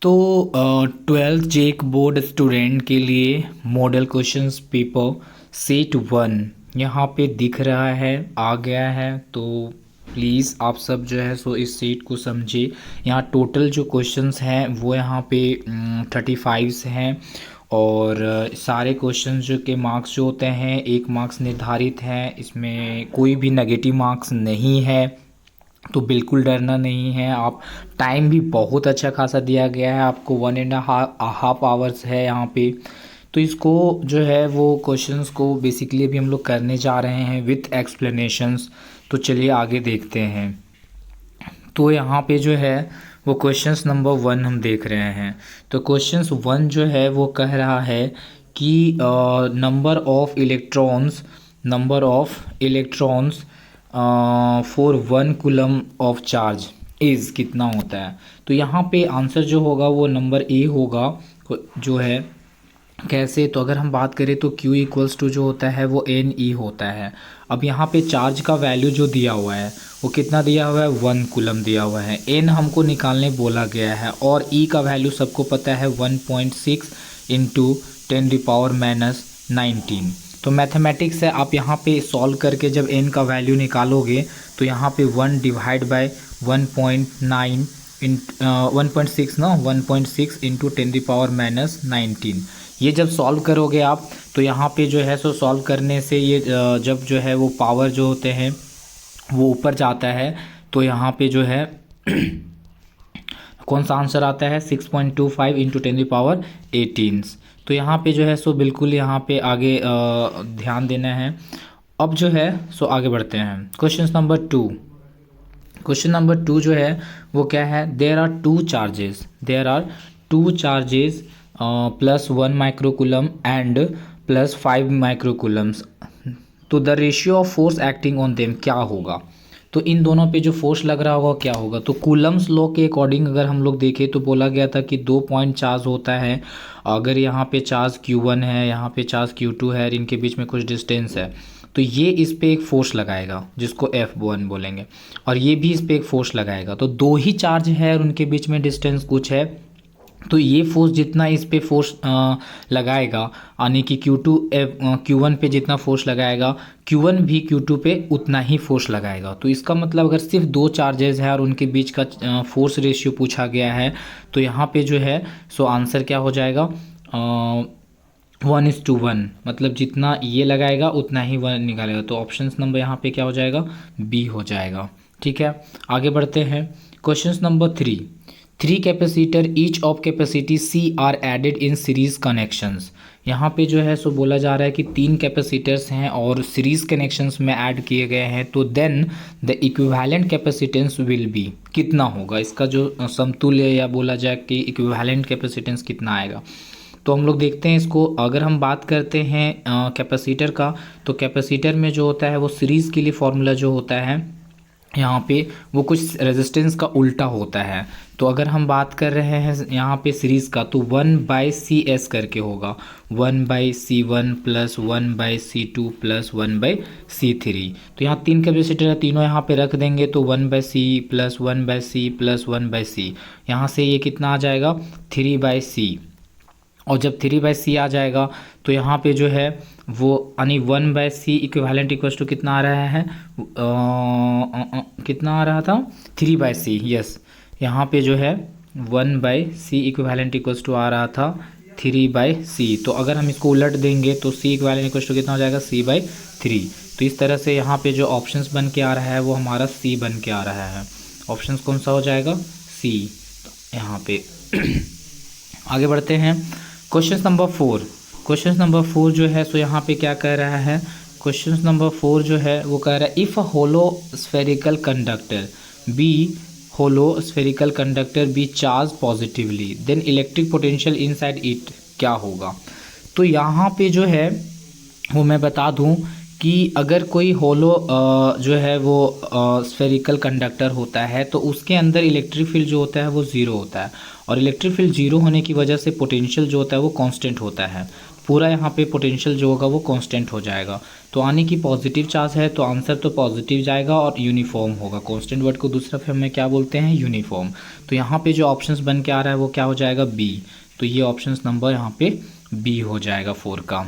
तो 12th जेक board student के लिए मॉडल क्वेश्चंस पेपर सेट 1 यहाँ पे दिख रहा है, आ गया है। तो प्लीज़ आप सब जो है सो इस सेट को समझिए। यहाँ टोटल जो क्वेश्चंस हैं वो यहाँ पे 35 हैं और सारे क्वेश्चंस जो के मार्क्स जो होते हैं 1 मार्क्स निर्धारित हैं, इसमें कोई भी नेगेटिव मार्क्स नहीं है। तो बिल्कुल डरना नहीं है। आप टाइम भी बहुत अच्छा खासा दिया गया है आपको, 1.5 आवर्स है यहाँ पे। तो इसको जो है वो क्वेश्चंस को बेसिकली अभी हम लोग करने जा रहे हैं विथ एक्सप्लेनेशंस। तो चलिए आगे देखते हैं। तो यहाँ पे जो है वो क्वेश्चंस नंबर 1 हम देख रहे हैं। तो क्वेश्चंस 1 जो है वो कह रहा है कि number of electrons for 1 coulomb of charge is कितना होता है। तो यहाँ पे आंसर जो होगा वो नंबर ए होगा जो है। कैसे, तो अगर हम बात करें तो Q इक्वल्स टू जो होता है वो एन ई होता है। अब यहाँ पे चार्ज का वैल्यू जो दिया हुआ है वो कितना दिया हुआ है, 1 कूलम दिया हुआ है। एन हमको निकालने बोला गया है और ई का वैल्यू सबको पता है 1.6 इंटू 10⁻⁻19। तो मैथमेटिक्स है, आप यहाँ पे सॉल्व करके जब एन का वैल्यू निकालोगे तो यहाँ पे 1 डिवाइड बाय 1.9 इन 1.6 ना 1.6 इंटू 10⁻⁻19। ये जब सॉल्व करोगे आप तो यहाँ पे जो है सो सॉल्व करने से ये जब जो है वो पावर जो होते हैं वो ऊपर जाता है तो यहाँ पे जो है कौन सा आंसर आता है 6.25 इंटू 10⁻18। तो यहाँ पे जो है सो बिल्कुल यहाँ पे आगे ध्यान देना है। अब जो है सो आगे बढ़ते हैं। क्वेश्चन नंबर 2 जो है वो क्या है, there are two charges +1 microcoulomb and +5 microcoulombs. तो the ratio of force acting on them क्या होगा। तो इन दोनों पे जो फोर्स लग रहा होगा क्या होगा। तो कूलम्स लॉ के अकॉर्डिंग अगर हम लोग देखें तो बोला गया था कि 2 पॉइंट चार्ज होता है। अगर यहाँ पे चार्ज Q1 है, यहाँ पे चार्ज Q2 है, इनके बीच में कुछ डिस्टेंस है तो ये इस पे एक फोर्स लगाएगा जिसको F1 बोलेंगे और ये भी इस पे एक फोर्स लगाएगा। तो 2 ही चार्ज है और उनके बीच में डिस्टेंस कुछ है। तो ये फोर्स जितना इस पे फोर्स लगाएगा यानी कि Q1 पे जितना फोर्स लगाएगा Q1 भी Q2 पे उतना ही फोर्स लगाएगा। तो इसका मतलब अगर सिर्फ 2 चार्जेस है और उनके बीच का फोर्स रेशियो पूछा गया है तो यहाँ पे जो है सो आंसर क्या हो जाएगा 1:1, मतलब जितना ये लगाएगा उतना ही 1 निकालेगा। तो ऑप्शन नंबर यहाँ पे क्या हो जाएगा, बी हो जाएगा। ठीक है, आगे बढ़ते हैं। Question number 3 capacitor each of capacity C are added in series connections. यहाँ पे जो है सो बोला जा रहा है कि 3 कैपेसिटर्स हैं और सीरीज कनेक्शंस में ऐड किए गए हैं। तो then the equivalent capacitance will be कितना होगा, इसका जो समतुल्य या बोला जाए कि इक्विवेलेंट कैपेसिटेंस कितना आएगा। तो हम लोग देखते हैं इसको। अगर हम बात करते हैं कैपेसिटर का तो कैपेसिटर में जो होता है वो सीरीज़ के लिए फॉर्मूला जो होता है यहाँ पे वो कुछ रेजिस्टेंस का उल्टा होता है। तो अगर हम बात कर रहे हैं यहाँ पे सीरीज़ का तो 1/CS करके होगा, 1/C1 + 1/C2 + 1/C3। तो यहाँ 3 कैपेसिटर है, तीनों यहाँ पे रख देंगे तो 1/C + 1/C + 1/C, यहाँ से ये कितना आ जाएगा 3/C। और जब 3/C आ जाएगा तो यहाँ पे जो है वो यानी 1/C इक्विवेलेंट इक्वल्स टू कितना आ रहा है, कितना आ रहा था 3/C। यस, यहाँ पे जो है 1/C इक्विवेलेंट इक्वल्स टू आ रहा था 3/C। तो अगर हम इसको उलट देंगे तो C इक्विवेलेंट इक्वल्स टू कितना हो जाएगा C/3। तो इस तरह से यहाँ पे जो ऑप्शंस बन के आ रहा है वो हमारा C बन के आ रहा है। ऑप्शंस कौन सा हो जाएगा, C यहाँ पे। आगे बढ़ते हैं। क्वेश्चन नंबर 4 जो है सो यहाँ पे क्या कह रहा है, क्वेश्चन नंबर 4 जो है वो कह रहा है if a hollow spherical conductor be charge positively then electric potential inside it क्या होगा। तो यहाँ पे जो है वो मैं बता दूँ कि अगर कोई होलो जो है वो स्फेरिकल कंडक्टर होता है तो उसके अंदर इलेक्ट्रिक फील्ड जो होता है वो ज़ीरो होता है और इलेक्ट्रिक फील्ड जीरो होने की वजह से पोटेंशियल जो होता है वो कांस्टेंट होता है। पूरा यहाँ पे पोटेंशियल जो होगा वो कांस्टेंट हो जाएगा। तो आने की पॉजिटिव चार्ज है तो आंसर तो पॉजिटिव जाएगा और यूनिफॉर्म होगा। कांस्टेंट वर्ड को दूसरा फॉर्म में क्या बोलते हैं, यूनिफॉर्म। तो यहाँ पे जो ऑप्शंस बन के आ रहा है वो क्या हो जाएगा, बी। तो ये ऑप्शंस नंबर यहाँ पे बी हो जाएगा 4 का।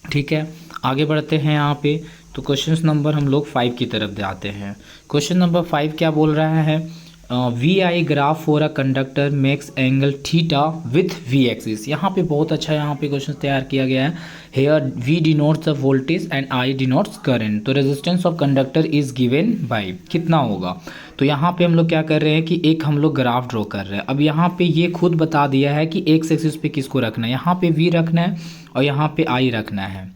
ठीक है, आगे बढ़ते हैं यहाँ पे। तो क्वेश्चन नंबर हम लोग 5 की तरफ जाते हैं। क्वेश्चन नंबर 5 क्या बोल रहा है, V I graph for a conductor makes angle theta with V axis. यहाँ पे बहुत अच्छा यहाँ पे क्वेश्चन तैयार किया गया है। Here we denotes the voltage and I denotes current. तो resistance of conductor is given by कितना होगा। तो यहाँ पे हम लोग क्या कर रहे हैं कि एक हम लोग ग्राफ ड्रॉ कर रहे हैं। अब यहाँ पे ये खुद बता दिया है कि एक्स एक्सिस पे किसको रखना है, यहाँ पे वी रखना है और यहाँ पे आई रखना है।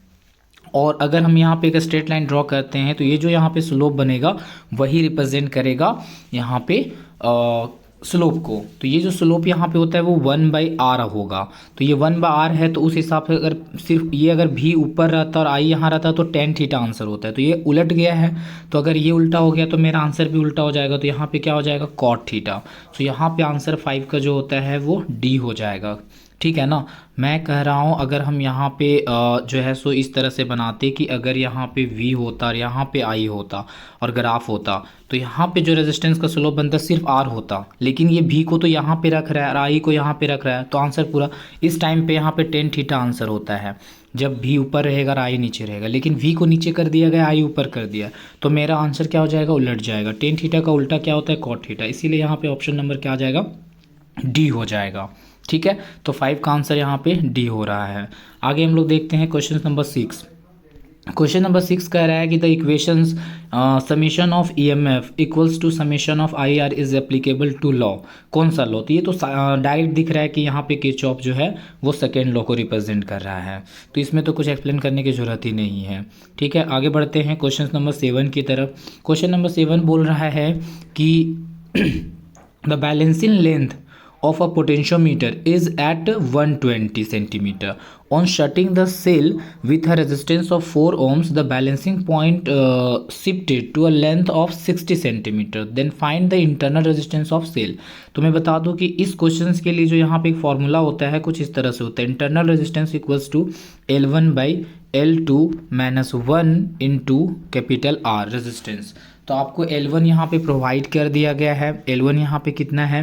और अगर हम यहाँ पे एक स्ट्रेट लाइन ड्रॉ करते हैं तो ये जो यहाँ पे स्लोप बनेगा वही रिप्रेजेंट करेगा यहाँ पे स्लोप को। तो ये जो स्लोप यहाँ पे होता है वो 1/r होगा। तो ये 1/r है तो उस हिसाब से अगर सिर्फ ये अगर भी ऊपर रहता और आई यहाँ रहता तो tan थीटा आंसर होता है। तो ये उलट गया है, तो अगर ये उल्टा हो गया तो मेरा आंसर भी उल्टा हो जाएगा। तो यहाँ पे क्या हो जाएगा, cot थीटा। तो यहाँ पे आंसर 5 का जो होता है वो डी हो जाएगा। ठीक है ना। मैं कह रहा हूँ अगर हम यहाँ पे जो है सो इस तरह से बनाते कि अगर यहाँ पे V होता और यहाँ पे I होता और ग्राफ होता तो यहाँ पे जो रेजिस्टेंस का स्लोप बनता सिर्फ R होता, लेकिन ये V को तो यहाँ पे रख रहा है और I को यहाँ पे रख रहा है। तो आंसर पूरा इस टाइम पे यहाँ पे tan थीटा आंसर होता है जब V ऊपर रहेगा और I नीचे रहेगा। लेकिन V को नीचे कर दिया गया, I ऊपर कर दिया, तो मेरा आंसर क्या हो जाएगा, उलट जाएगा। tan थीटा का उल्टा क्या होता है, cot थीटा। इसीलिए यहाँ पे ऑप्शन नंबर क्या आ जाएगा, डी हो जाएगा। ठीक है, तो 5 का आंसर यहाँ पे डी हो रहा है। आगे हम लोग देखते हैं क्वेश्चन नंबर 6। क्वेश्चन नंबर 6 कह रहा है कि the equations summation of EMF equals to summation of IR is applicable to law. कौन सा लॉ, तो ये तो डायरेक्ट दिख रहा है कि यहाँ पे किरचॉफ जो है वो सेकेंड लॉ को रिप्रेजेंट कर रहा है। तो इसमें तो कुछ एक्सप्लेन करने की जरूरत ही नहीं है। ठीक है, आगे बढ़ते हैं क्वेश्चन नंबर 7 की तरफ। क्वेश्चन नंबर 7 बोल रहा है कि the balancing length of a potentiometer is at 120 centimeter. On shutting the cell with a resistance of 4 ohms, the balancing point shifted to a length of 60 centimeter. Then find the internal resistance of cell. तो मैं बता दूं कि इस question के लिए जो यहाँ पे एक फॉर्मूला होता है कुछ इस तरह से होता है, internal resistance equals to L1/L2 minus 1 into capital R resistance. तो आपको L1 यहाँ पे प्रोवाइड कर दिया गया है। L1 यहाँ पे कितना है,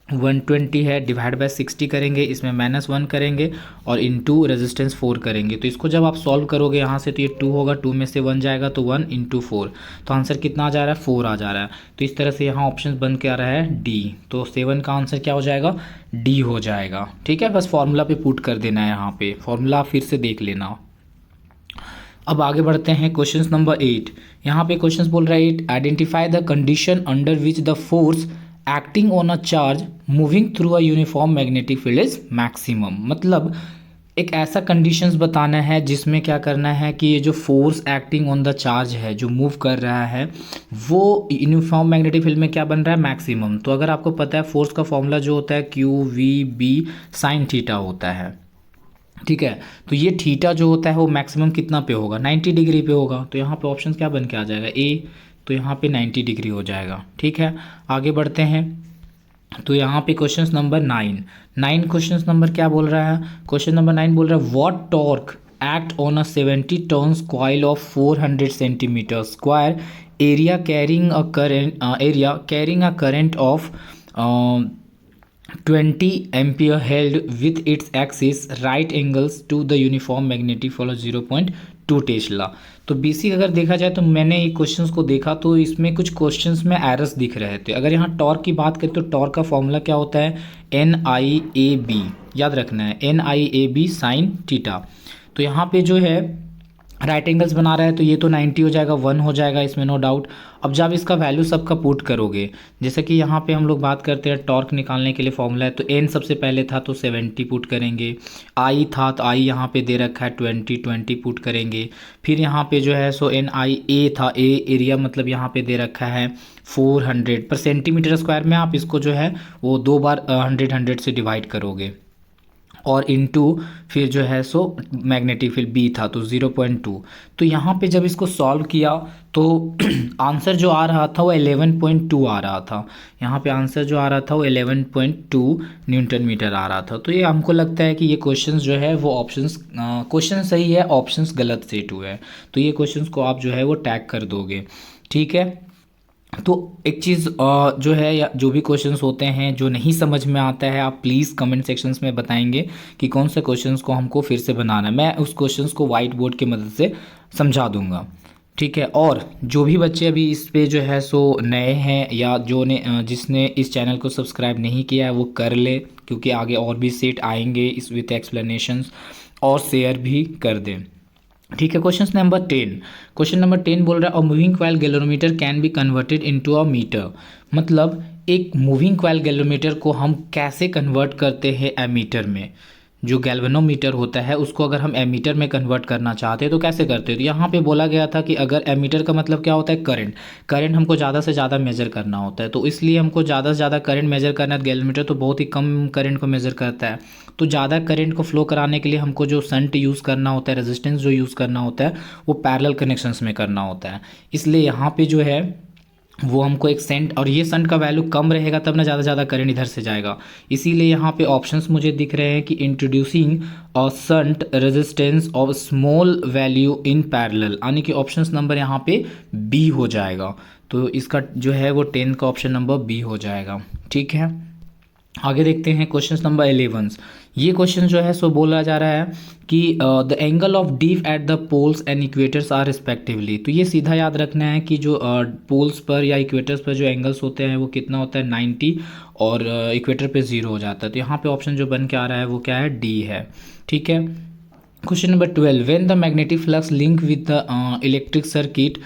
120 है, डिवाइड बाय 60 करेंगे, इसमें -1 करेंगे और इनटू रेजिस्टेंस 4 करेंगे। तो इसको जब आप सॉल्व करोगे यहाँ से तो ये 2 होगा, 2 में से 1 जाएगा तो 1 इंटू 4। तो आंसर कितना आ जा रहा है, 4 आ जा रहा है। तो इस तरह से यहाँ ऑप्शन बन के आ रहा है डी। तो 7 का आंसर क्या हो जाएगा, डी हो जाएगा। ठीक है, बस फॉर्मूला पे पुट कर देना है, यहाँ पे फॉर्मूला फिर से देख लेना। अब आगे बढ़ते हैं क्वेश्चन नंबर 8। यहाँ पे क्वेश्चन बोल रहा है identify the condition under which the force acting on a charge moving through a uniform magnetic field is maximum. मतलब एक ऐसा कंडीशंस बताना है जिसमें क्या करना है कि ये जो force acting on the charge है जो मूव कर रहा है वो यूनिफॉर्म मैग्नेटिक फील्ड में क्या बन रहा है, मैक्सिमम। तो अगर आपको पता है फोर्स का फॉर्मूला जो होता है QVB sin थीटा होता है। ठीक है, तो ये थीटा जो होता है वो मैक्सिमम कितना पे होगा, 90 डिग्री पे होगा। तो यहाँ पे ऑप्शन क्या बन के आ जाएगा, ए। तो यहाँ पे 90 डिग्री हो जाएगा। ठीक है, आगे बढ़ते हैं। तो यहाँ पे क्वेश्चन नंबर 9 क्वेश्चन नंबर क्या बोल रहा है, क्वेश्चन नंबर 9 बोल रहा है what torque act on a 70 turns coil of 400 centimetre square area carrying a current of 20 ampere held with its axis right angles to the uniform magnetic follow 0.2 tesla. तो basic अगर देखा जाए तो मैंने ये क्वेश्चंस को देखा तो इसमें कुछ क्वेश्चंस में एरर्स दिख रहे थे। अगर यहाँ टॉर्क की बात करें तो टॉर्क का फॉर्मूला क्या होता है, NIAB, याद रखना है NIAB sin थीटा। तो यहाँ पे जो है राइट एंगल्स बना रहा है तो ये तो 90 हो जाएगा, 1 हो जाएगा, इसमें नो डाउट। अब जब इसका वैल्यू सबका पुट करोगे, जैसे कि यहाँ पे हम लोग बात करते हैं टॉर्क निकालने के लिए फॉर्मूला है तो n सबसे पहले था तो 70 पुट करेंगे, I था तो I यहाँ पे दे रखा है 20 पुट करेंगे। फिर यहाँ पे जो है सो NIA था, A एरिया मतलब यहाँ पे दे रखा है 400 पर सेंटीमीटर स्क्वायर में। आप इसको जो है वो 2 बार 100 से डिवाइड करोगे और इनटू फिर जो है सो मैग्नेटिक फील्ड बी था तो 0.2। तो यहाँ पे जब इसको सॉल्व किया तो आंसर जो आ रहा था वो 11.2 आ रहा था। यहाँ पे आंसर जो आ रहा था वो 11.2 न्यूटन मीटर आ रहा था। तो ये हमको लगता है कि ये क्वेश्चंस जो है वो ऑप्शंस क्वेश्चन सही है, ऑप्शंस गलत सेट हुए हैं। तो ये क्वेश्चंस को आप जो है वो टैग कर दोगे, ठीक है। तो एक चीज़ जो है या जो भी क्वेश्चंस होते हैं जो नहीं समझ में आता है, आप प्लीज़ कमेंट सेक्शंस में बताएंगे कि कौन से क्वेश्चंस को हमको फिर से बनाना है। मैं उस क्वेश्चंस को वाइट बोर्ड की मदद से समझा दूंगा, ठीक है। और जो भी बच्चे अभी इस पे जो है सो नए हैं या जो ने जिसने इस चैनल को सब्सक्राइब नहीं किया है वो कर ले, क्योंकि आगे और भी सेट आएंगे इस विथ एक्सप्लेनेशंस, और शेयर भी कर दें, ठीक है। क्वेश्चन नंबर 10, क्वेश्चन नंबर 10 बोल रहा है a moving coil galvanometer can be converted into a meter. मतलब एक मूविंग कॉइल गैल्वेनोमीटर को हम कैसे कन्वर्ट करते हैं एमीटर में। जो गैल्वेनोमीटर होता है उसको अगर हम एमीटर में कन्वर्ट करना चाहते हैं तो कैसे करते हैं। तो यहाँ पे बोला गया था कि अगर एमीटर का मतलब क्या होता है, करंट। करंट हमको ज़्यादा से ज़्यादा मेजर करना होता है, तो इसलिए हमको ज़्यादा से ज़्यादा करंट मेजर करना है। गैल्वेनोमीटर तो बहुत ही कम करंट को मेजर करता है, तो ज़्यादा करंट को फ्लो कराने के लिए हमको जो शंट यूज़ करना होता है, रेजिस्टेंस जो यूज़ करना होता है वो पैरेलल कनेक्शंस में करना होता है। इसलिए यहाँ पे जो है वो हमको एक सेंट, और ये सेंट का वैल्यू कम रहेगा तब ना ज़्यादा करंट इधर से जाएगा। इसीलिए यहाँ पे ऑप्शंस मुझे दिख रहे हैं कि introducing a shunt resistance of small value in parallel, यानी कि ऑप्शंस नंबर यहाँ पे बी हो जाएगा। तो इसका जो है वो 10 का ऑप्शन नंबर बी हो जाएगा, ठीक है। आगे देखते हैं क्वेश्चन नंबर 11। ये क्वेश्चन जो है सो बोला जा रहा है कि the angle of dip at the poles and equators are respectively. तो ये सीधा याद रखना है कि जो पोल्स पर या इक्वेटर्स पर जो एंगल्स होते हैं वो कितना होता है 90, और इक्वेटर पे 0 हो जाता है। तो यहाँ पे ऑप्शन जो बन के आ रहा है वो क्या है, डी है, ठीक है। Question number 12, when the magnetic flux link with the electric circuit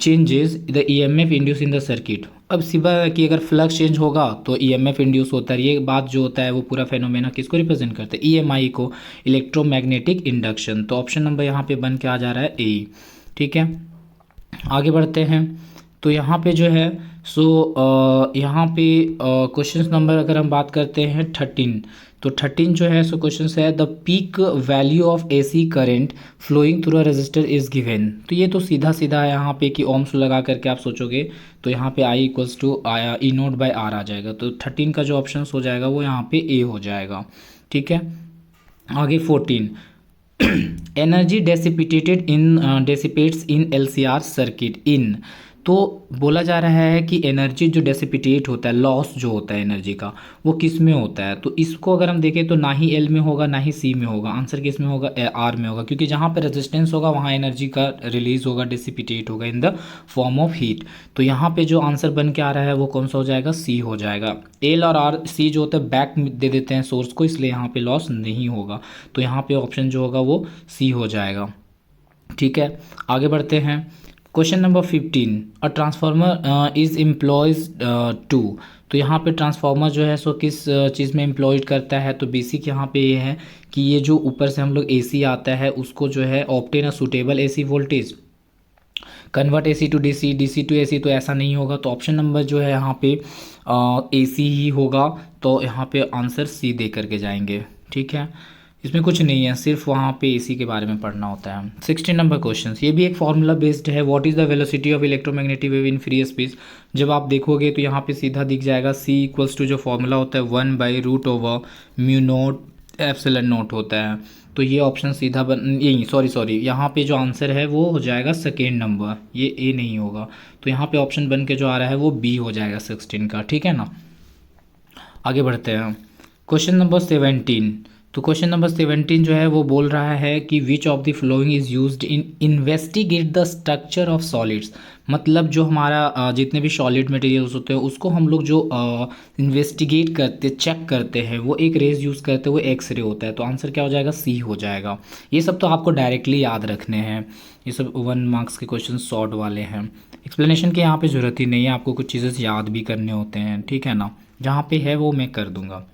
changes the EMF induce in the circuit. अब सिवा कि अगर फ्लक्स चेंज होगा तो ईएमएफ इंड्यूस होता है। ये बात जो होता है वो पूरा फेनोमेना किसको रिप्रेजेंट करता है, ईएमआई को, इलेक्ट्रोमैग्नेटिक इंडक्शन। तो ऑप्शन नंबर यहाँ पे बन के आ जा रहा है ए, ठीक है। आगे बढ़ते हैं। तो यहाँ पे जो है सो यहाँ पे क्वेश्चन नंबर अगर हम बात करते हैं 13, तो 13 जो है सो क्वेश्चन है the peak value of AC current flowing through a resistor is given. तो ये तो सीधा सीधा है यहाँ पे कि ओम्स लगा करके आप सोचोगे तो यहाँ पे I equals to E naught by R आ जाएगा। तो 13 का जो ऑप्शन हो जाएगा वो यहाँ पे ए हो जाएगा, ठीक है। आगे 14, energy dissipates in LCR circuit in. तो बोला जा रहा है कि एनर्जी जो डेसिपिटेट होता है, लॉस जो होता है एनर्जी का, वो किस में होता है। तो इसको अगर हम देखें तो ना ही एल में होगा ना ही सी में होगा, आंसर किस में होगा, आर में होगा, क्योंकि जहाँ पर रेजिस्टेंस होगा वहाँ एनर्जी का रिलीज होगा, डेसिपिटेट होगा in the form of heat. तो यहाँ पे जो आंसर बन के आ रहा है वो कौन सा हो जाएगा, सी हो जाएगा। एल और आर सी जो होता है बैक दे देते हैं सोर्स को, इसलिए यहाँ पे लॉस नहीं होगा। तो यहाँ पे ऑप्शन जो होगा वो सी हो जाएगा, ठीक है। आगे बढ़ते हैं। Question number 15, a transformer is employs to. तो यहाँ पे ट्रांसफार्मर जो है सो किस चीज़ में एम्प्लॉयड करता है। तो बेसिक यहाँ पे ये है कि ये जो ऊपर से हम लोग एसी आता है उसको जो है obtain a suitable AC voltage, convert AC to DC, DC to AC. तो ऐसा नहीं होगा, तो ऑप्शन नंबर जो है यहाँ पे एसी ही होगा। तो यहाँ पे आंसर सी दे करके जाएंगे, ठीक है। इसमें कुछ नहीं है, सिर्फ वहाँ पे एसी के बारे में पढ़ना होता है। 16 नंबर क्वेश्चन, ये भी एक फार्मूला बेस्ड है। What is the velocity of electromagnetic wave in free space. जब आप देखोगे तो यहाँ पे सीधा दिख जाएगा सी इक्वल्स टू जो फॉर्मूला होता है 1/√म्यू नोट एप्सिलॉन नोट होता है। तो ये ऑप्शन सीधा यही सॉरी यहाँ पे जो आंसर है वो हो जाएगा सेकेंड नंबर, ये ए नहीं होगा। तो यहाँ पे ऑप्शन बन के जो आ रहा है वो बी हो जाएगा 16 का, ठीक है ना। आगे बढ़ते हैं। क्वेश्चन नंबर 17, तो क्वेश्चन नंबर 17 जो है वो बोल रहा है कि विच of the following is used in investigate the structure of solids. मतलब जो हमारा जितने भी सॉलिड मटेरियल्स होते हैं उसको हम लोग जो इन्वेस्टिगेट करते, चेक करते हैं, वो एक रेज यूज़ करते हुए एक्सरे होता है। तो आंसर क्या हो जाएगा, सी हो जाएगा। ये सब तो आपको डायरेक्टली याद रखने हैं, ये सब 1 मार्क्स के क्वेश्चन शॉर्ट वाले हैं। एक्सप्लेनेशन की यहाँ पे ज़रूरत ही नहीं है, आपको कुछ चीज़ें याद भी करने होते हैं, ठीक है ना। जहाँ पे है वो मैं कर दूंगा।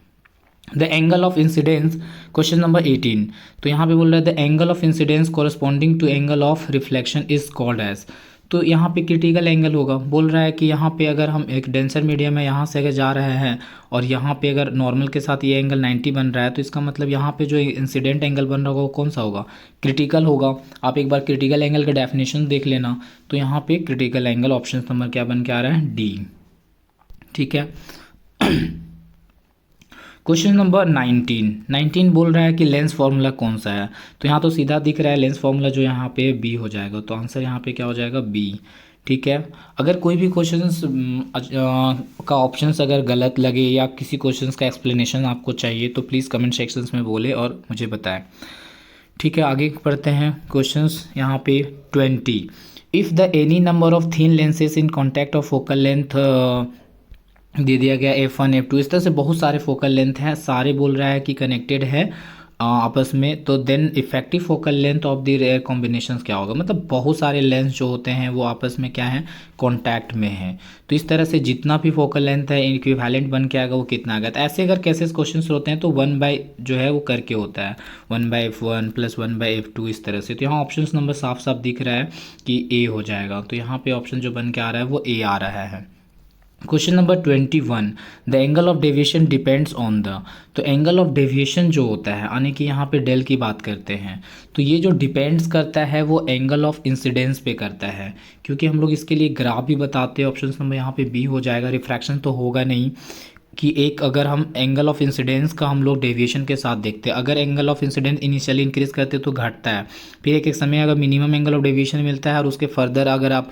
The angle of incidence, question number 18, तो यहाँ पे बोल रहा है the angle of incidence corresponding to angle of reflection is called as. तो यहाँ पे क्रिटिकल एंगल होगा। बोल रहा है कि यहाँ पे अगर हम एक डेंसर मीडियम है, यहाँ से अगर जा रहे हैं और यहाँ पे अगर नॉर्मल के साथ ये एंगल 90 बन रहा है, तो इसका मतलब यहाँ पे जो इंसिडेंट एंगल बन रहा होगा वो कौन सा होगा, क्रिटिकल होगा। आप एक बार क्रिटिकल एंगल का डेफिनेशन देख लेना। तो यहाँ पे क्रिटिकल एंगल ऑप्शन नंबर क्या बन के आ रहा है, डी। ठीक है। क्वेश्चन नंबर 19 बोल रहा है कि लेंस फार्मूला कौन सा है। तो यहाँ तो सीधा दिख रहा है लेंस फार्मूला, जो यहाँ पे बी हो जाएगा। तो आंसर यहाँ पे क्या हो जाएगा, बी। ठीक है। अगर कोई भी क्वेश्चंस का ऑप्शंस अगर गलत लगे या किसी क्वेश्चंस का एक्सप्लेनेशन आपको चाहिए तो प्लीज़ कमेंट सेक्शंस में बोले और मुझे बताएं। ठीक है, आगे पढ़ते हैं क्वेश्चंस। यहाँ पे 20, if the any number of thin lenses in contact of focal length दे दिया गया F1 F2, इस तरह से बहुत सारे फोकल लेंथ हैं, सारे बोल रहा है कि कनेक्टेड है आपस में। तो then effective focal length of the rare combinations क्या होगा, मतलब बहुत सारे लेंस जो होते हैं वो आपस में क्या है, कांटेक्ट में है। तो इस तरह से जितना भी फोकल लेंथ है इक्विवेलेंट बन के आएगा वो कितना आएगा। तो ऐसे अगर केसेस क्वेश्चन होते हैं तो 1 जो है वो करके होता है, 1/F1 + 1/F2 इस तरह से। तो यहाँ ऑप्शन नंबर साफ साफ दिख रहा है कि ए हो जाएगा। तो यहाँ पे ऑप्शन जो बन के आ रहा है वो ए आ रहा है। Question number 21, the angle of deviation depends on the. तो एंगल ऑफ डेविएशन जो होता है, यानी कि यहाँ पे डेल की बात करते हैं, तो ये जो डिपेंड्स करता है वो एंगल ऑफ इंसिडेंस पे करता है। क्योंकि हम लोग इसके लिए ग्राफ भी बताते हैं। ऑप्शन नंबर यहाँ पे बी हो जाएगा। रिफ्रैक्शन तो होगा नहीं कि एक अगर हम एंगल ऑफ इंसिडेंस का हम लोग डेविएशन के साथ देखते हैं, अगर angle of incidence initially increase करते तो घटता है, फिर एक समय अगर मिनिमम एंगल ऑफ डेविएशन मिलता है और उसके फर्दर अगर आप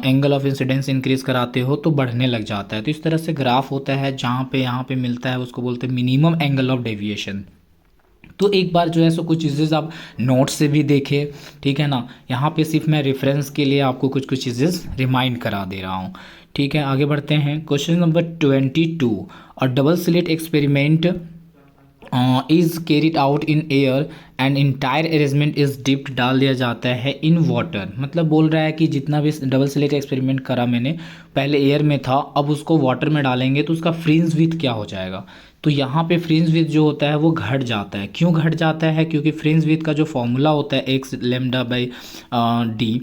एंगल ऑफ इंसिडेंस इंक्रीज कराते हो तो बढ़ने लग जाता है। तो इस तरह से ग्राफ होता है, जहाँ पे यहाँ पे मिलता है उसको बोलते हैं मिनिमम एंगल ऑफ डेविएशन। तो एक बार जो है सो कुछ चीज़ें आप नोट्स से भी देखें, ठीक है ना। यहाँ पे सिर्फ मैं रेफरेंस के लिए आपको कुछ कुछ चीज़ें रिमाइंड करा दे रहा हूँ। ठीक है, आगे बढ़ते हैं। क्वेश्चन नंबर 22, और double slit experiment is carried out in air and entire arrangement is dipped, डाल दिया जाता है इन वाटर। मतलब बोल रहा है कि जितना भी डबल स्लिट एक्सपेरिमेंट करा मैंने, पहले एयर में था, अब उसको वाटर में डालेंगे तो उसका फ्रिंज विड्थ क्या हो जाएगा। तो यहाँ पे फ्रिंज विड्थ जो होता है वो घट जाता है। क्यों घट जाता है, क्योंकि फ्रिंज विड्थ का जो फॉर्मूला होता है x λ/d,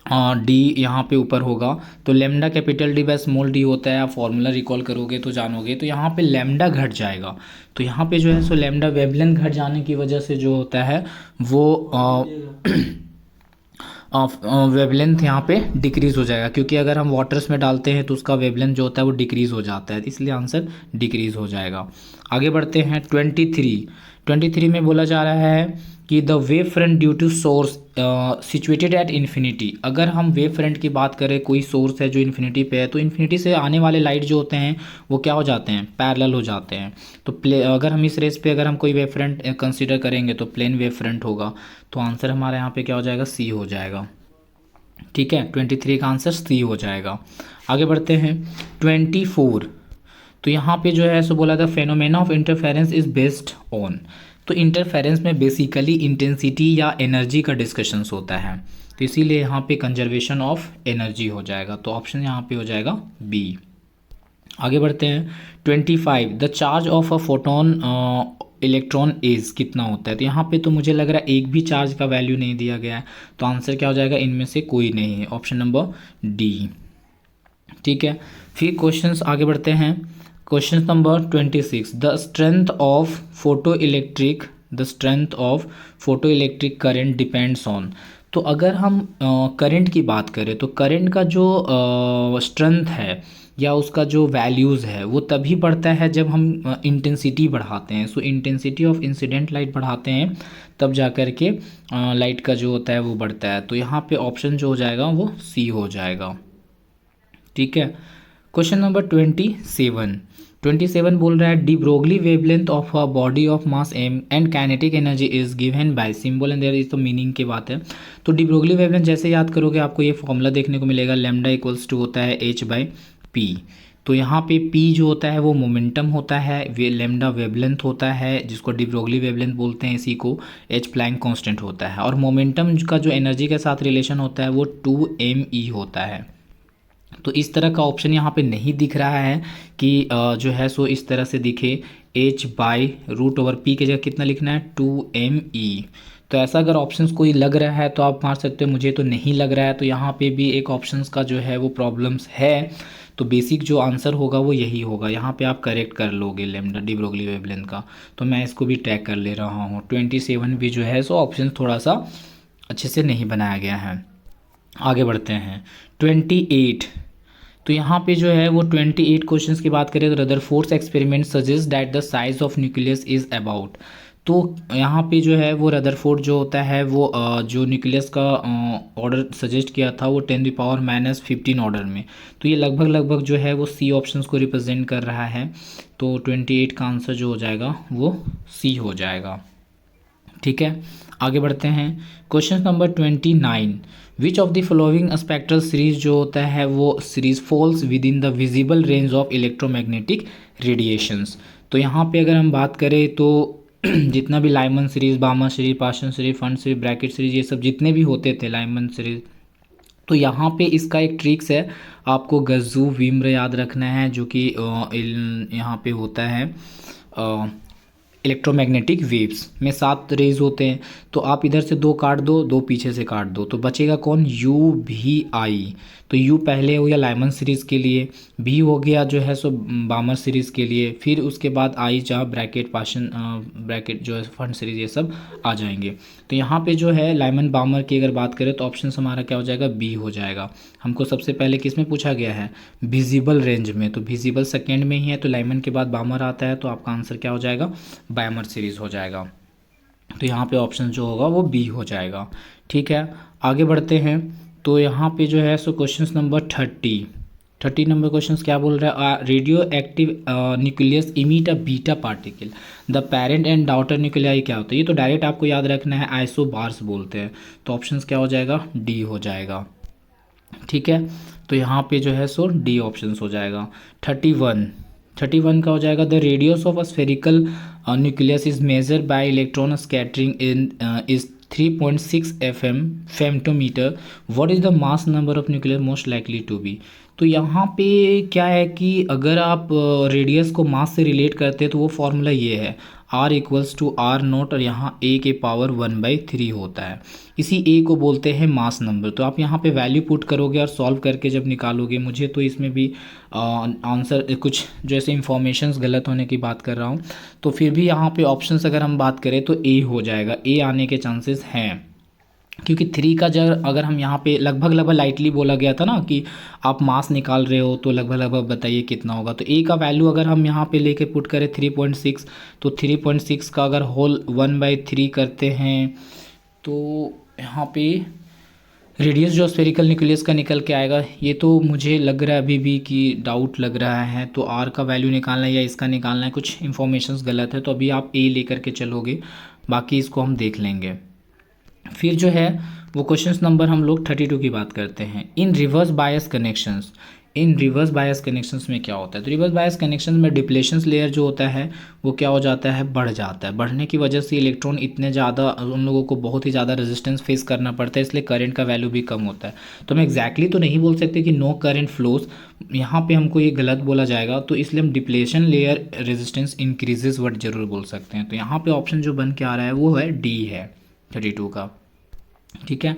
डी यहाँ पे ऊपर होगा, तो lambda capital D by small D होता है। आप फॉर्मूला रिकॉल करोगे तो जानोगे। तो यहाँ पे लेमडा घट जाएगा। तो यहाँ पे जो है सो लेमडा वेवलेंथ घट जाने की वजह से जो होता है वो वेवलेंथ यहाँ पे डिक्रीज़ हो जाएगा। क्योंकि अगर हम वाटर्स में डालते हैं तो उसका वेवलेंथ जो होता है वो डिक्रीज़ हो जाता है, इसलिए आंसर डिक्रीज़ हो जाएगा। आगे बढ़ते हैं। 23 में बोला जा रहा है कि the wave front due to source situated at infinity. अगर हम वेव फ्रंट की बात करें, कोई सोर्स है जो इन्फिनिटी पे है, तो इन्फिनिटी से आने वाले लाइट जो होते हैं वो क्या हो जाते हैं, पैरेलल हो जाते हैं। तो अगर हम इस रेस पे अगर हम कोई वेव फ्रंट कंसिडर करेंगे तो प्लेन वेव फ्रंट होगा। तो आंसर हमारा यहाँ पे क्या हो जाएगा, सी हो जाएगा। ठीक है, 23 का आंसर सी हो जाएगा। आगे बढ़ते हैं। 24, तो यहाँ पे जो है सो बोला था phenomena of interference is based on. तो इंटरफेरेंस में बेसिकली इंटेंसिटी या एनर्जी का डिस्कशंस होता है, तो इसीलिए यहाँ पे कंजर्वेशन ऑफ एनर्जी हो जाएगा। तो ऑप्शन यहाँ पे हो जाएगा बी। आगे बढ़ते हैं। 25, the charge of a photon electron is कितना होता है। तो यहाँ पे तो मुझे लग रहा है एक भी चार्ज का वैल्यू नहीं दिया गया है, तो आंसर क्या हो जाएगा, इनमें से कोई नहीं है, ऑप्शन नंबर डी। ठीक है, फिर क्वेश्चंस आगे बढ़ते हैं। Question number 26, the strength of photo electric current depends on. तो अगर हम करंट की बात करें तो करंट का जो स्ट्रेंथ है या उसका जो वैल्यूज़ है वो तभी बढ़ता है जब हम इंटेंसिटी बढ़ाते हैं। सो इंटेंसिटी ऑफ इंसिडेंट लाइट बढ़ाते हैं तब जा कर के लाइट का जो होता है वो बढ़ता है। तो यहाँ पे ऑप्शन जो हो जाएगा वो सी हो जाएगा। ठीक है, क्वेश्चन नंबर 27 बोल रहा है de Broglie wavelength of a body of mass M and kinetic energy is given by symbol and there is तो मीनिंग की बात है। तो डी ब्रोगली वेवलेंथ जैसे याद करोगे आपको ये फॉर्मूला देखने को मिलेगा, लैम्डा इक्वल्स टू होता है h/p। तो यहाँ पे p जो होता है वो मोमेंटम होता है, लैम्डा वेवलेंथ होता है जिसको डी ब्रोगली वेवलेंथ बोलते हैं, इसी को h प्लैंक कांस्टेंट होता है, और मोमेंटम का जो एनर्जी के साथ रिलेशन होता है वो 2me होता है। तो इस तरह का ऑप्शन यहाँ पे नहीं दिख रहा है कि जो है सो इस तरह से दिखे h/√p की जगह कितना लिखना है 2me। तो ऐसा अगर ऑप्शंस कोई लग रहा है तो आप मार सकते हो मुझे तो नहीं लग रहा है, तो यहाँ पे भी एक ऑप्शंस का जो है वो प्रॉब्लम्स है। तो बेसिक जो आंसर होगा वो यही होगा, यहाँ पे आप करेक्ट कर लोगे लैम्डा डी ब्रोगली वेवलेंथ का। तो मैं इसको भी ट्रैक कर ले रहा हूँ। 27 भी जो है सो ऑप्शन थोड़ा सा अच्छे से नहीं बनाया गया है। आगे बढ़ते हैं 28। तो यहाँ पे जो है वो 28 क्वेश्चंस की बात करें तो Rutherford's experiment suggest that the size of nucleus is about. तो यहाँ पे जो है वो रदरफोर्ड जो होता है वो जो न्यूक्लियस का ऑर्डर सजेस्ट किया था वो 10⁻⁻15 ऑर्डर में। तो ये लगभग लगभग जो है वो सी ऑप्शंस को रिप्रेजेंट कर रहा है। तो 28 का आंसर जो हो जाएगा वो सी हो जाएगा। ठीक है, आगे बढ़ते हैं। Question number 29। Which of the following spectral series जो होता है वो series falls within the visible range of electromagnetic radiations. तो यहाँ पे अगर हम बात करें तो जितना भी Lyman series, बामर series, Paschen series, fund series, Brackett series, ये सब जितने भी होते थे लाइमन सीरीज, तो यहाँ पे इसका एक ट्रिक्स है, आपको गज्जू विम्र याद रखना है जो कि यहाँ पे होता है इलेक्ट्रोमैग्नेटिक वेव्स में 7 रेज होते हैं। तो आप इधर से 2 काट दो, 2 पीछे से काट दो, तो बचेगा कौन, यू भी आई। तो यू पहले हो गया लाइमन सीरीज़ के लिए, भी हो गया जो है सो बामर सीरीज़ के लिए, फिर उसके बाद आई जहाँ ब्रैकेट पाशन ब्रैकेट जो है फंड सीरीज़ ये सब आ जाएंगे। तो यहाँ पे जो है लाइमन बामर की अगर बात करें तो ऑप्शन हमारा क्या हो जाएगा, बी हो जाएगा। हमको सबसे पहले किस में पूछा गया है, विजिबल रेंज में, तो विजिबल सेकेंड में ही है, तो लाइमन के बाद बामर आता है, तो आपका आंसर क्या हो जाएगा, बामर सीरीज़ हो जाएगा। तो यहाँ पे ऑप्शन जो होगा वो बी हो जाएगा। ठीक है, आगे बढ़ते हैं। तो यहाँ पे जो है so question number 30 number question क्या बोल रहा है, radio active nucleus emit a beta particle, the parent and daughter nuclei क्या होता है, ये तो डायरेक्ट आपको याद रखना है, आइसोबार्स बोलते हैं। तो ऑप्शन क्या हो जाएगा, डी हो जाएगा। ठीक है, तो यहाँ पे जो है सो डी ऑप्शन हो जाएगा। 31 का हो जाएगा, the radius of a spherical nucleus is measure by electron scattering in is 3.6 femtometre, what is the mass number of nucleus most likely to be. तो यहाँ पे क्या है कि अगर आप रेडियस को मास से रिलेट करते हैं तो वो फॉर्मूला ये है, R equals to R naught, और यहाँ A के पावर 1/3 होता है। इसी A को बोलते हैं मास नंबर। तो आप यहाँ पे वैल्यू पुट करोगे और सॉल्व करके जब निकालोगे, मुझे तो इसमें भी आंसर कुछ जैसे इंफॉर्मेशंस गलत होने की बात कर रहा हूँ, तो फिर भी यहाँ पे ऑप्शंस अगर हम बात करें तो A हो जाएगा, A आने के चांसेस हैं। क्योंकि 3 का जब अगर हम यहाँ पे लगभग लगभग लाइटली बोला गया था ना कि आप मास निकाल रहे हो तो लगभग लगभग बताइए कितना होगा, तो ए का वैल्यू अगर हम यहाँ पे लेके पुट करें 3.6, तो 3.6 का अगर होल 1/3 करते हैं तो यहाँ पे रेडियस जो स्फेरिकल न्यूक्लियस का निकल के आएगा। ये तो मुझे लग रहा है अभी भी कि डाउट लग रहा है, तो आर का वैल्यू निकालना है या इसका निकालना है, कुछ इन्फॉर्मेशंस गलत है, तो अभी आप ए लेकर के चलोगे, बाकी इसको हम देख लेंगे। फिर जो है वो क्वेश्चन नंबर हम लोग 32 की बात करते हैं। इन रिवर्स बायस कनेक्शंस, इन रिवर्स बायस कनेक्शंस में क्या होता है, तो रिवर्स बायस कनेक्शंस में डिप्लेशंस लेयर जो होता है वो क्या हो जाता है, बढ़ जाता है। बढ़ने की वजह से इलेक्ट्रॉन इतने ज़्यादा, उन लोगों को बहुत ही ज़्यादा रेजिस्टेंस फेस करना पड़ता है, इसलिए करंट का वैल्यू भी कम होता है। तो हम एग्जैक्टली तो नहीं बोल सकते कि नो करंट फ्लोज, यहाँ पे हमको ये गलत बोला जाएगा, तो इसलिए हम depletion layer resistance increases word जरूर बोल सकते हैं। तो यहाँ पे ऑप्शन जो बन के आ रहा है वो है डी है 32 का। ठीक है,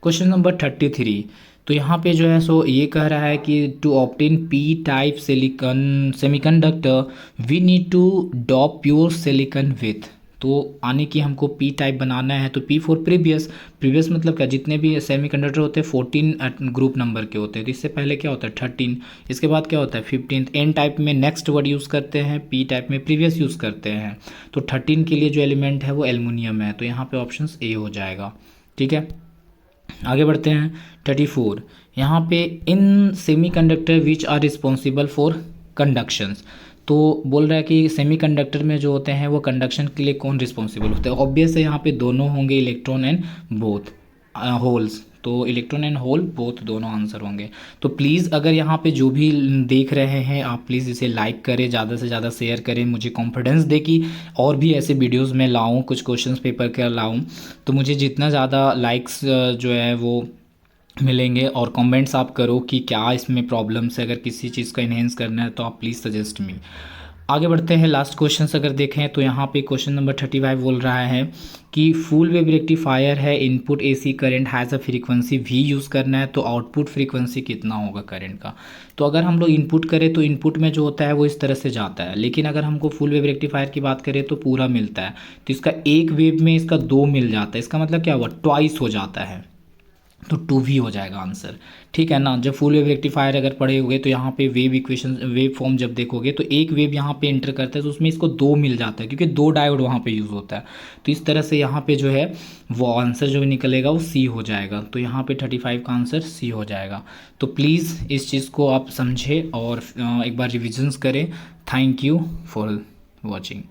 क्वेश्चन नंबर 33। तो यहाँ पे जो है सो ये कह रहा है कि to obtain P type silicon semiconductor we need to dope pure silicon with. तो आने की हमको पी टाइप बनाना है, तो पी फॉर प्रीवियस मतलब क्या, जितने भी सेमीकंडक्टर होते हैं 14 ग्रुप नंबर के होते हैं, तो इससे पहले क्या होता है 13, इसके बाद क्या होता है 15, एन टाइप में नेक्स्ट वर्ड यूज़ करते हैं, पी टाइप में प्रीवियस यूज़ करते हैं। तो 13 के लिए जो एलिमेंट है वो एल्युमिनियम है, तो यहाँ पे ऑप्शन ए हो जाएगा। ठीक है, आगे बढ़ते हैं 34। यहाँ पे in semiconductor which are responsible for conductions, तो बोल रहा है कि सेमीकंडक्टर में जो होते हैं वो कंडक्शन के लिए कौन रिस्पॉन्सिबल होता है। ऑब्वियस है यहाँ पे दोनों होंगे, इलेक्ट्रॉन एंड बोथ होल्स, तो इलेक्ट्रॉन एंड होल बोथ दोनों आंसर होंगे। तो प्लीज़ अगर यहाँ पे जो भी देख रहे हैं आप प्लीज़ इसे लाइक करें, ज़्यादा से ज़्यादा शेयर करें, मुझे कॉन्फिडेंस दे कि और भी ऐसे वीडियोस में लाऊं, कुछ क्वेश्चंस पेपर के लाऊं। तो मुझे जितना ज़्यादा लाइक्स जो है वो मिलेंगे और कमेंट्स आप करो कि क्या इसमें प्रॉब्लम्स है, अगर किसी चीज़ का इन्हेंस करना है तो आप प्लीज़ सजेस्ट मी। आगे बढ़ते हैं। लास्ट क्वेश्चन अगर देखें तो यहाँ पे क्वेश्चन नंबर 35 बोल रहा है कि फुल वेव रेक्टिफायर है, input AC current has a frequency we use करना है, तो आउटपुट फ्रीक्वेंसी कितना होगा करंट का। तो अगर हम लोग इनपुट करें तो इनपुट में जो होता है वो इस तरह से जाता है, लेकिन अगर हमको फुल वेव रेक्टिफायर की बात करें तो पूरा मिलता है। तो इसका एक वेव में इसका दो मिल जाता है, इसका मतलब क्या हुआ, ट्वाइस हो जाता है, तो 2v हो जाएगा आंसर। ठीक है ना। जब फुल वेव रेक्टिफायर अगर पढ़े होगे तो यहाँ पे वेव इक्वेशन, वेव फॉर्म जब देखोगे तो एक वेव यहाँ पे एंटर करता है तो उसमें इसको दो मिल जाता है, क्योंकि दो डायोड वहाँ पे यूज़ होता है। तो इस तरह से यहाँ पे जो है वो आंसर जो निकलेगा वो सी हो जाएगा। तो यहाँ पे 35 का आंसर सी हो जाएगा। तो प्लीज़ इस चीज़ को आप समझें और एक बार रिविजन्स करें। Thank you for watching.